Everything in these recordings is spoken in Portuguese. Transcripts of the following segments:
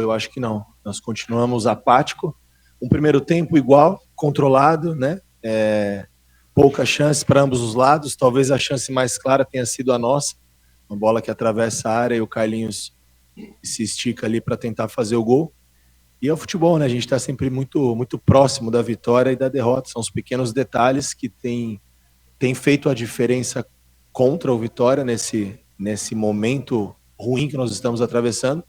Eu acho que não. Nós continuamos apático. Um primeiro tempo igual, controlado, né? Pouca chance para ambos os lados. Talvez a chance mais clara tenha sido a nossa. Uma bola que atravessa a área e o Carlinhos se estica ali para tentar fazer o gol. E é o futebol, né? A gente está sempre muito, muito próximo da vitória e da derrota. São os pequenos detalhes que têm feito a diferença contra o Vitória nesse momento ruim que nós estamos atravessando.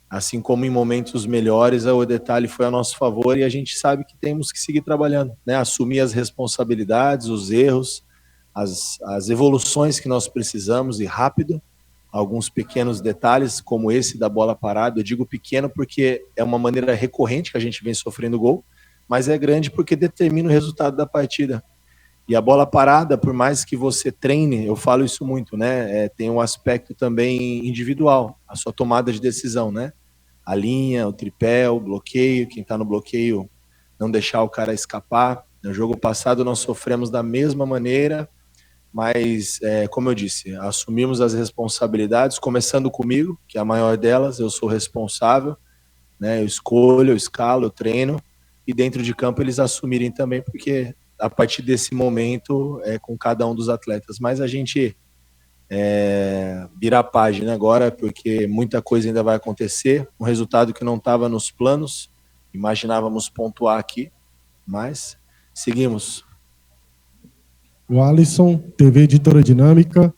Assim como em momentos melhores, o detalhe foi a nosso favor e a gente sabe que temos que seguir trabalhando, né? Assumir as responsabilidades, os erros, as evoluções que nós precisamos e rápido. Alguns pequenos detalhes, como esse da bola parada. Eu digo pequeno porque é uma maneira recorrente que a gente vem sofrendo gol, mas é grande porque determina o resultado da partida. E a bola parada, por mais que você treine, eu falo isso muito, né? Tem um aspecto também individual, a sua tomada de decisão, né? A linha, o tripé, o bloqueio, quem está no bloqueio, não deixar o cara escapar. No jogo passado nós sofremos da mesma maneira, mas, como eu disse, assumimos as responsabilidades, começando comigo, que é a maior delas, eu sou responsável, né? Eu escolho, eu escalo, eu treino, e dentro de campo eles assumirem também, porque a partir desse momento é com cada um dos atletas. Mas a gente virar a página agora, porque muita coisa ainda vai acontecer, um resultado que não estava nos planos, imaginávamos pontuar aqui, mas seguimos. O Alisson, TV Editora Dinâmica.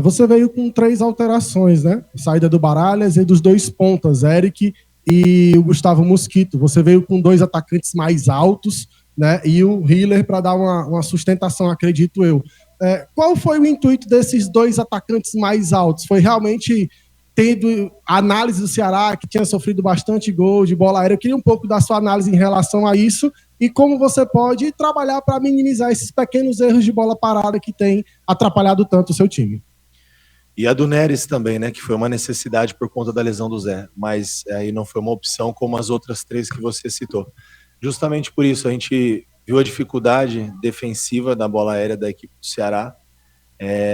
Você veio com 3 alterações, né? Saída do Baralhas e dos 2 pontas, Eric e o Gustavo Mosquito. Você veio com 2 atacantes mais altos, né? E o Hiller para dar uma sustentação, acredito eu. Qual foi o intuito desses 2 atacantes mais altos? Foi realmente tendo a análise do Ceará, que tinha sofrido bastante gol de bola aérea? Eu queria um pouco da sua análise em relação a isso e como você pode trabalhar para minimizar esses pequenos erros de bola parada que tem atrapalhado tanto o seu time. E a do Neres também, né, que foi uma necessidade por conta da lesão do Zé, mas aí não foi uma opção como as outras 3 que você citou. Justamente por isso, a gente viu a dificuldade defensiva da bola aérea da equipe do Ceará.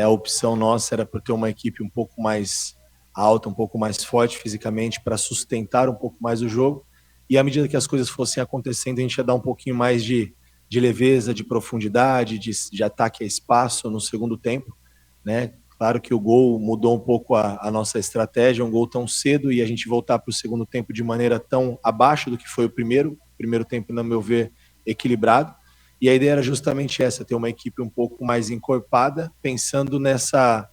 A opção nossa era por ter uma equipe um pouco mais alta, um pouco mais forte fisicamente, para sustentar um pouco mais o jogo. E à medida que as coisas fossem acontecendo, a gente ia dar um pouquinho mais de leveza, de profundidade, de ataque a espaço no segundo tempo, né? Claro que o gol mudou um pouco a nossa estratégia, um gol tão cedo e a gente voltar para o segundo tempo de maneira tão abaixo do que foi o primeiro tempo, no meu ver, equilibrado. E a ideia era justamente essa, ter uma equipe um pouco mais encorpada, pensando nessa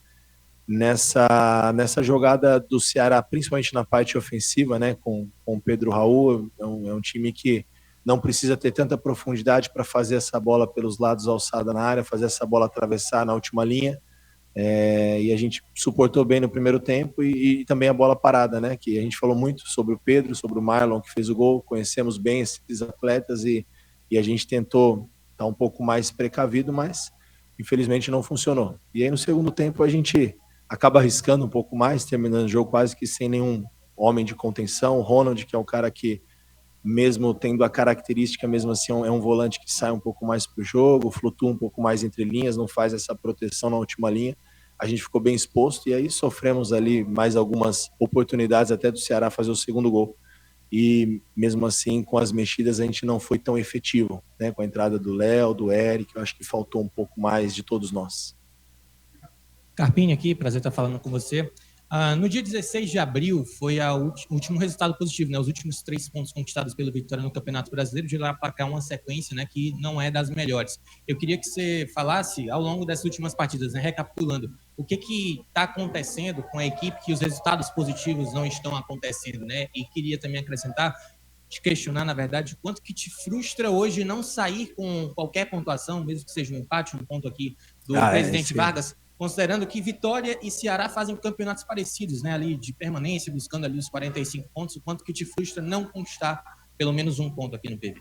jogada do Ceará, principalmente na parte ofensiva, né, com o Pedro Raul. É um time que não precisa ter tanta profundidade para fazer essa bola pelos lados alçada na área, fazer essa bola atravessar na última linha. E a gente suportou bem no primeiro tempo e também a bola parada, né? Que a gente falou muito sobre o Pedro, sobre o Marlon que fez o gol, conhecemos bem esses atletas e a gente tentou estar um pouco mais precavido, mas infelizmente não funcionou. E aí no segundo tempo a gente acaba arriscando um pouco mais, terminando o jogo quase que sem nenhum homem de contenção. O Ronald, que é um cara que, mesmo tendo a característica, mesmo assim é um volante que sai um pouco mais para o jogo, flutua um pouco mais entre linhas, não faz essa proteção na última linha. A gente ficou bem exposto e aí sofremos ali mais algumas oportunidades até do Ceará fazer o segundo gol. E mesmo assim, com as mexidas, a gente não foi tão efetivo, né? Com a entrada do Léo, do Eric, eu acho que faltou um pouco mais de todos nós. Carpini aqui, prazer estar falando com você. No dia 16 de abril foi o último resultado positivo, né? Os últimos 3 pontos conquistados pelo Vitória no Campeonato Brasileiro, de lá para cá uma sequência, né, que não é das melhores. Eu queria que você falasse ao longo dessas últimas partidas, né, recapitulando, o que está acontecendo com a equipe que os resultados positivos não estão acontecendo, né? E queria também acrescentar, te questionar, na verdade, quanto que te frustra hoje não sair com qualquer pontuação, mesmo que seja um empate, um ponto aqui do presidente Vargas, considerando que Vitória e Ceará fazem campeonatos parecidos, né, ali de permanência, buscando ali os 45 pontos, o quanto que te frustra não conquistar pelo menos um ponto aqui no PV?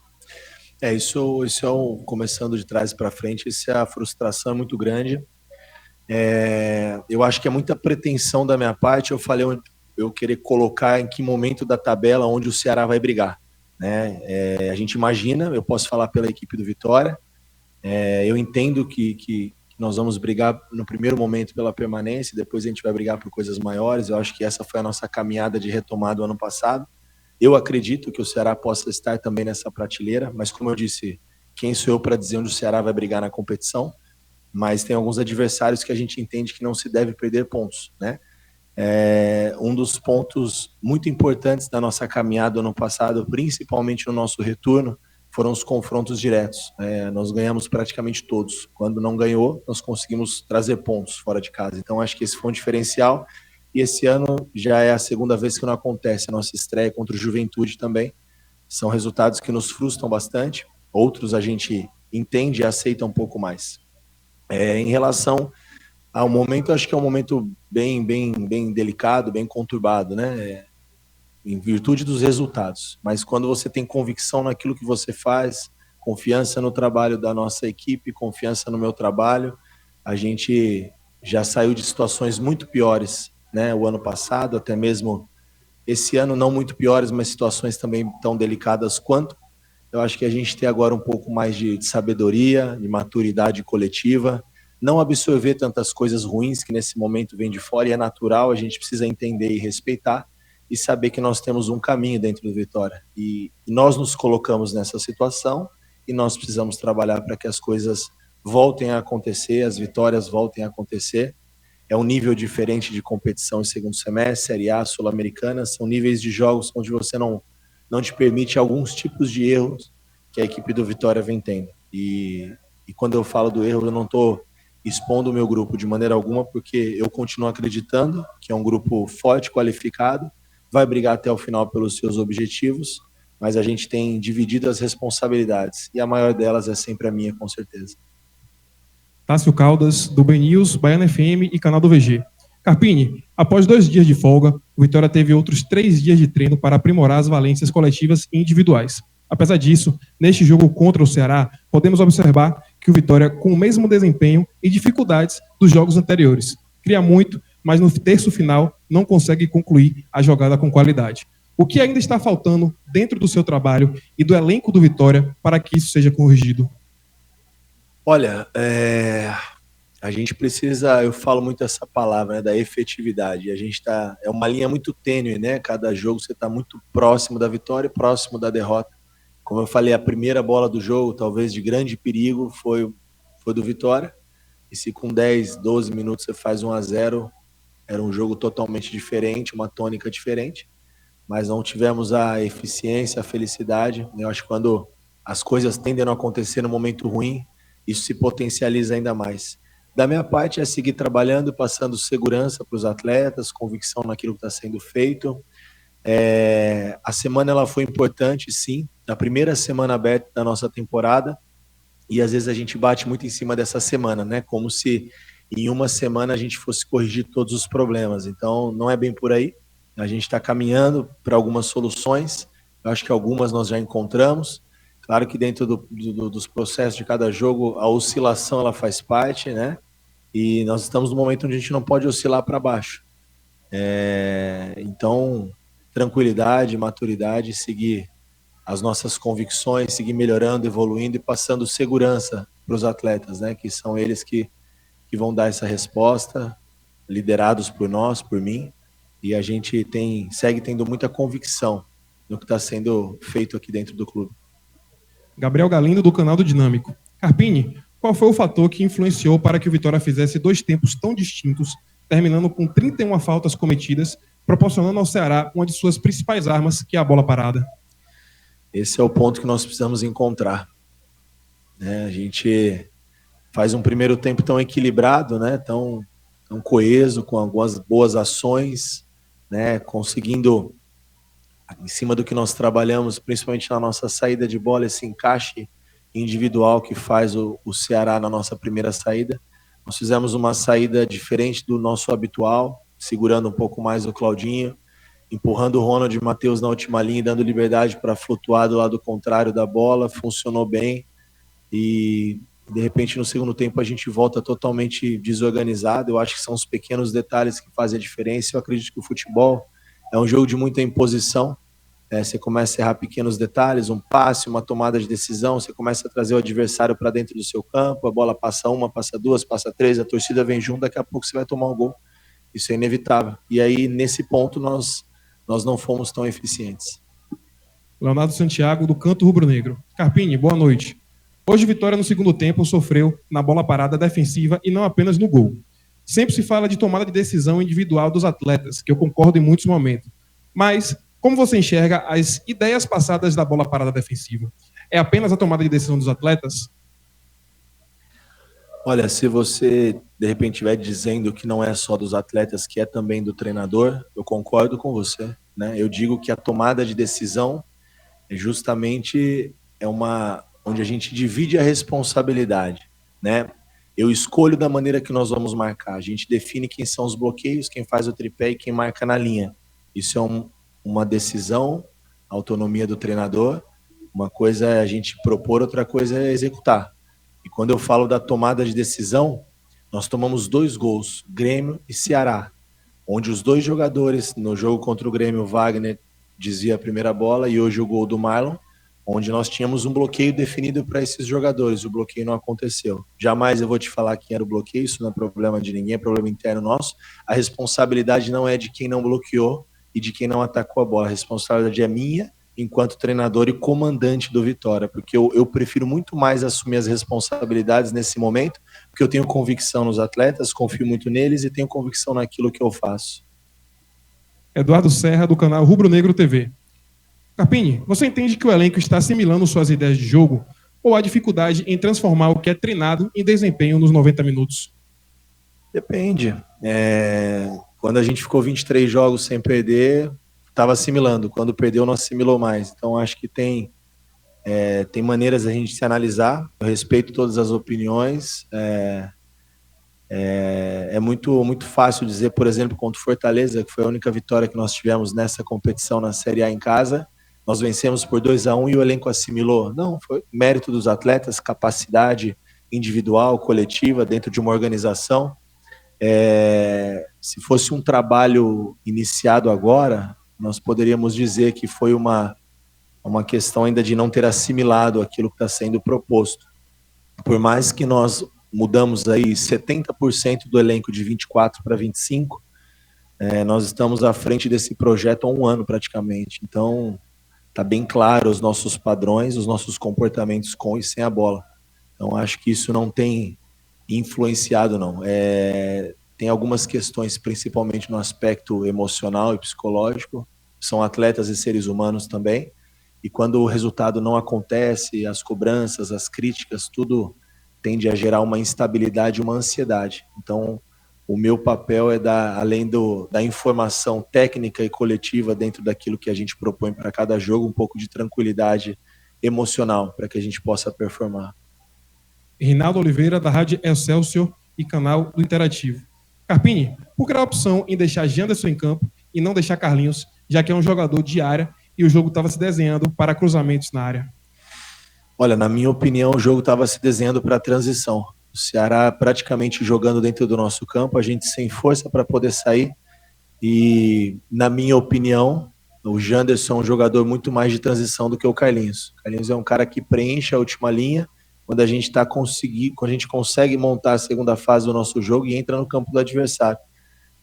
Isso é começando de trás para frente, isso é a frustração muito grande. Eu acho que é muita pretensão da minha parte, eu querer colocar em que momento da tabela onde o Ceará vai brigar, né? A gente imagina, eu posso falar pela equipe do Vitória, eu entendo que nós vamos brigar no primeiro momento pela permanência, depois a gente vai brigar por coisas maiores. Eu acho que essa foi a nossa caminhada de retomada do ano passado. Eu acredito que o Ceará possa estar também nessa prateleira, mas como eu disse, quem sou eu para dizer onde o Ceará vai brigar na competição? Mas tem alguns adversários que a gente entende que não se deve perder pontos, né? Um dos pontos muito importantes da nossa caminhada ano passado, principalmente no nosso retorno, foram os confrontos diretos. Nós ganhamos praticamente todos. Quando não ganhou, nós conseguimos trazer pontos fora de casa. Então, acho que esse foi um diferencial. E esse ano já é a segunda vez que não acontece a nossa estreia contra o Juventude também. São resultados que nos frustram bastante. Outros a gente entende e aceita um pouco mais. Em relação ao momento, acho que é um momento bem delicado, bem conturbado, né? Em virtude dos resultados. Mas quando você tem convicção naquilo que você faz, confiança no trabalho da nossa equipe, confiança no meu trabalho, a gente já saiu de situações muito piores, né? O ano passado, até mesmo esse ano, não muito piores, mas situações também tão delicadas quanto. Eu acho que a gente tem agora um pouco mais de sabedoria, de maturidade coletiva, não absorver tantas coisas ruins que nesse momento vêm de fora, e é natural, a gente precisa entender e respeitar, e saber que nós temos um caminho dentro do Vitória. E nós nos colocamos nessa situação, e nós precisamos trabalhar para que as coisas voltem a acontecer, as vitórias voltem a acontecer. É um nível diferente de competição em segundo semestre, Série A, Sul-Americana, são níveis de jogos onde você não te permite alguns tipos de erros que a equipe do Vitória vem tendo. E quando eu falo do erro, eu não estou expondo o meu grupo de maneira alguma, porque eu continuo acreditando que é um grupo forte, qualificado, vai brigar até o final pelos seus objetivos, mas a gente tem dividido as responsabilidades, e a maior delas é sempre a minha, com certeza. Tássio Caldas, do Ben News, Baiana FM e canal do VG. Carpini, após 2 dias de folga, o Vitória teve outros 3 dias de treino para aprimorar as valências coletivas e individuais. Apesar disso, neste jogo contra o Ceará, podemos observar que o Vitória, com o mesmo desempenho e dificuldades dos jogos anteriores, cria muito, mas no terço final não consegue concluir a jogada com qualidade. O que ainda está faltando dentro do seu trabalho e do elenco do Vitória para que isso seja corrigido? Olha, a gente precisa, eu falo muito essa palavra, né, da efetividade. A gente é uma linha muito tênue, né? Cada jogo você está muito próximo da vitória, próximo da derrota. Como eu falei, a primeira bola do jogo, talvez de grande perigo, foi do Vitória. E se com 10, 12 minutos você faz 1-0, era um jogo totalmente diferente, uma tônica diferente. Mas não tivemos a eficiência, a felicidade. Eu acho que quando as coisas tendem a não acontecer no momento ruim, isso se potencializa ainda mais. Da minha parte é seguir trabalhando, passando segurança para os atletas, convicção naquilo que está sendo feito. A semana ela foi importante, sim, a primeira semana aberta da nossa temporada, e às vezes a gente bate muito em cima dessa semana, né? Como se em uma semana a gente fosse corrigir todos os problemas. Então não é bem por aí. A gente está caminhando para algumas soluções. Eu acho que algumas nós já encontramos. Claro que dentro dos processos de cada jogo, a oscilação ela faz parte, né? E nós estamos no momento onde a gente não pode oscilar para baixo. Então, tranquilidade, maturidade, seguir as nossas convicções, seguir melhorando, evoluindo e passando segurança para os atletas, né? Que são eles que vão dar essa resposta, liderados por nós, por mim. E a gente segue tendo muita convicção no que está sendo feito aqui dentro do clube. Gabriel Galindo, do canal do Dinâmico. Carpini, qual foi o fator que influenciou para que o Vitória fizesse 2 tempos tão distintos, terminando com 31 faltas cometidas, proporcionando ao Ceará uma de suas principais armas, que é a bola parada? Esse é o ponto que nós precisamos encontrar. A gente faz um primeiro tempo tão equilibrado, né? tão coeso, com algumas boas ações, né? Conseguindo, em cima do que nós trabalhamos, principalmente na nossa saída de bola, esse encaixe individual que faz o Ceará na nossa primeira saída. Nós fizemos uma saída diferente do nosso habitual, segurando um pouco mais o Claudinho, empurrando o Ronald e o Matheus na última linha, dando liberdade para flutuar do lado contrário da bola. Funcionou bem e de repente no segundo tempo a gente volta totalmente desorganizado. Eu acho que são os pequenos detalhes que fazem a diferença. Eu acredito que o futebol é um jogo de muita imposição. Você começa a errar pequenos detalhes, um passe, uma tomada de decisão, você começa a trazer o adversário para dentro do seu campo, a bola passa 1, passa 2, passa 3, a torcida vem junto, daqui a pouco você vai tomar um gol. Isso é inevitável. E aí, nesse ponto, nós não fomos tão eficientes. Leonardo Santiago, do Canto Rubro-Negro. Carpini, boa noite. Hoje, Vitória, no segundo tempo, sofreu na bola parada defensiva e não apenas no gol. Sempre se fala de tomada de decisão individual dos atletas, que eu concordo em muitos momentos. Mas, como você enxerga as ideias passadas da bola parada defensiva? É apenas a tomada de decisão dos atletas? Olha, se você, de repente, estiver dizendo que não é só dos atletas, que é também do treinador, eu concordo com você, né? Eu digo que a tomada de decisão é justamente uma onde a gente divide a responsabilidade, né? Eu escolho da maneira que nós vamos marcar. A gente define quem são os bloqueios, quem faz o tripé e quem marca na linha. Isso é uma decisão, autonomia do treinador. Uma coisa é a gente propor, outra coisa é executar. E quando eu falo da tomada de decisão, nós tomamos 2 gols, Grêmio e Ceará, onde os 2 jogadores, no jogo contra o Grêmio, o Wagner desvia a primeira bola e hoje o gol do Marlon, onde nós tínhamos um bloqueio definido para esses jogadores, o bloqueio não aconteceu. Jamais eu vou te falar quem era o bloqueio, isso não é problema de ninguém, é problema interno nosso. A responsabilidade não é de quem não bloqueou e de quem não atacou a bola, a responsabilidade é minha, enquanto treinador e comandante do Vitória, porque eu prefiro muito mais assumir as responsabilidades nesse momento, porque eu tenho convicção nos atletas, confio muito neles e tenho convicção naquilo que eu faço. Eduardo Serra, do canal Rubro Negro TV. Carpini, você entende que o elenco está assimilando suas ideias de jogo ou há dificuldade em transformar o que é treinado em desempenho nos 90 minutos? Depende. Quando a gente ficou 23 jogos sem perder, estava assimilando. Quando perdeu, não assimilou mais. Então, acho que tem maneiras da gente se analisar. Eu respeito todas as opiniões. É muito, muito fácil dizer, por exemplo, contra o Fortaleza, que foi a única vitória que nós tivemos nessa competição na Série A em casa. Nós vencemos por 2-1 e o elenco assimilou. Não, foi mérito dos atletas, capacidade individual, coletiva, dentro de uma organização. Se fosse um trabalho iniciado agora, nós poderíamos dizer que foi uma questão ainda de não ter assimilado aquilo que está sendo proposto. Por mais que nós mudamos aí 70% do elenco de 24 para 25, nós estamos à frente desse projeto há 1 ano praticamente. Então, está bem claro os nossos padrões, os nossos comportamentos com e sem a bola. Então, acho que isso não tem influenciado, não. Tem algumas questões, principalmente no aspecto emocional e psicológico, são atletas e seres humanos também, e quando o resultado não acontece, as cobranças, as críticas, tudo tende a gerar uma instabilidade, uma ansiedade. Então, o meu papel é além da informação técnica e coletiva dentro daquilo que a gente propõe para cada jogo, um pouco de tranquilidade emocional para que a gente possa performar. Rinaldo Oliveira, da Rádio Excelsior e canal do Interativo. Carpini, por que a opção em deixar Janderson em campo e não deixar Carlinhos, já que é um jogador de área e o jogo estava se desenhando para cruzamentos na área? Olha, na minha opinião, o jogo estava se desenhando para a transição. O Ceará praticamente jogando dentro do nosso campo, a gente sem força para poder sair. E, na minha opinião, o Janderson é um jogador muito mais de transição do que o Carlinhos. O Carlinhos é um cara que preenche a última linha, quando a gente consegue montar a segunda fase do nosso jogo e entra no campo do adversário.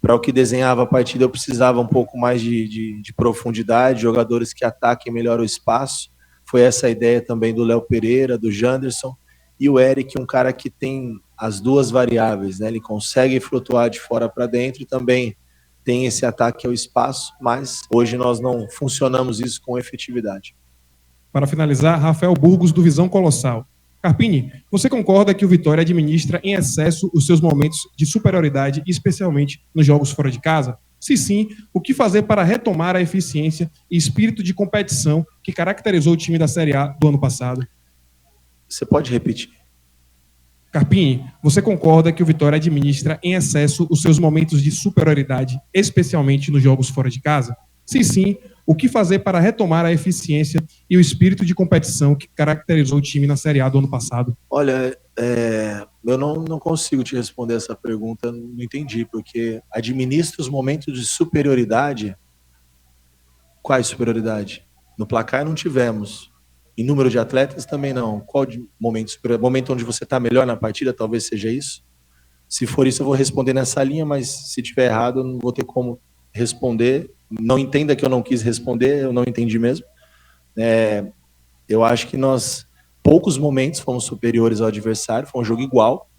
Para o que desenhava a partida, eu precisava um pouco mais de profundidade, jogadores que ataquem melhor o espaço. Foi essa a ideia também do Léo Pereira, do Janderson, e o Eric, um cara que tem as duas variáveis, né? Ele consegue flutuar de fora para dentro e também tem esse ataque ao espaço, mas hoje nós não funcionamos isso com efetividade. Para finalizar, Rafael Burgos, do Visão Colossal. Carpini, você concorda que o Vitória administra em excesso os seus momentos de superioridade, especialmente nos jogos fora de casa? Se sim, o que fazer para retomar a eficiência e espírito de competição que caracterizou o time da Série A do ano passado? Você pode repetir? Carpini, você concorda que o Vitória administra em excesso os seus momentos de superioridade, especialmente nos jogos fora de casa? Se sim, o que fazer para retomar a eficiência e o espírito de competição que caracterizou o time na Série A do ano passado? Olha, eu não consigo te responder essa pergunta, não entendi, porque administra os momentos de superioridade. Quais superioridade? No placar não tivemos. Em número de atletas também não. Qual momento superior? Momento onde você está melhor na partida, talvez seja isso? Se for isso, eu vou responder nessa linha, mas se tiver errado, eu não vou ter como responder. Não entenda que eu não quis responder, eu não entendi mesmo. Eu acho que nós, poucos momentos, fomos superiores ao adversário, foi um jogo igual,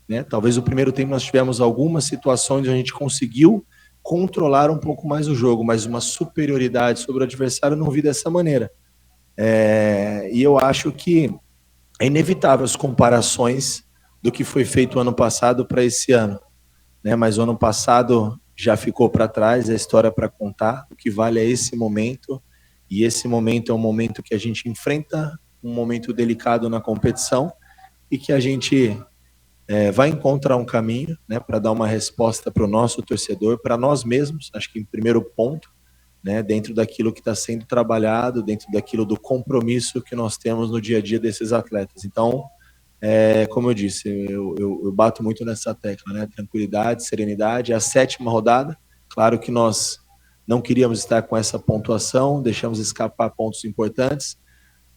né? Talvez o primeiro tempo nós tivemos algumas situações onde a gente conseguiu controlar um pouco mais o jogo, mas uma superioridade sobre o adversário eu não vi dessa maneira. E eu acho que é inevitável as comparações do que foi feito ano passado para esse ano, né? Mas o ano passado já ficou para trás, é a história para contar. O que vale é esse momento, e esse momento é um momento que a gente enfrenta, um momento delicado na competição, e que a gente vai encontrar um caminho, né, para dar uma resposta para o nosso torcedor, para nós mesmos, acho que em primeiro ponto, né, dentro daquilo que está sendo trabalhado, dentro daquilo do compromisso que nós temos no dia a dia desses atletas. Então, como eu disse, eu bato muito nessa tecla, né, tranquilidade, serenidade. É a 7ª rodada, claro que nós não queríamos estar com essa pontuação, deixamos escapar pontos importantes,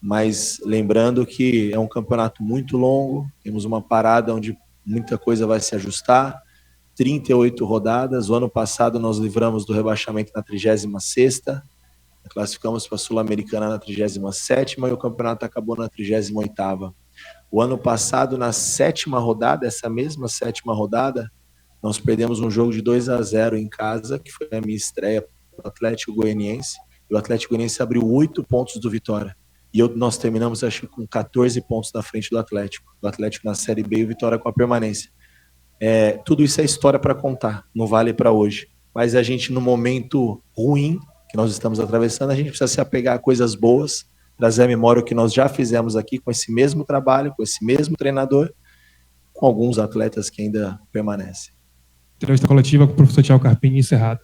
mas lembrando que é um campeonato muito longo, temos uma parada onde muita coisa vai se ajustar, 38 rodadas. O ano passado nós livramos do rebaixamento na 36ª, classificamos para a Sul-Americana na 37ª e o campeonato acabou na 38ª. O ano passado, na 7ª rodada, essa mesma 7ª rodada, nós perdemos um jogo de 2-0 em casa, que foi a minha estreia para o Atlético Goianiense, e o Atlético Goianiense abriu 8 pontos do Vitória. E nós terminamos, acho que, com 14 pontos na frente do Atlético. O Atlético na Série B e o Vitória com a permanência. Tudo isso é história para contar, não vale para hoje. Mas a gente, no momento ruim que nós estamos atravessando, a gente precisa se apegar a coisas boas, trazer à memória o que nós já fizemos aqui com esse mesmo trabalho, com esse mesmo treinador, com alguns atletas que ainda permanecem. Entrevista coletiva com o professor Thiago Carpini encerrada.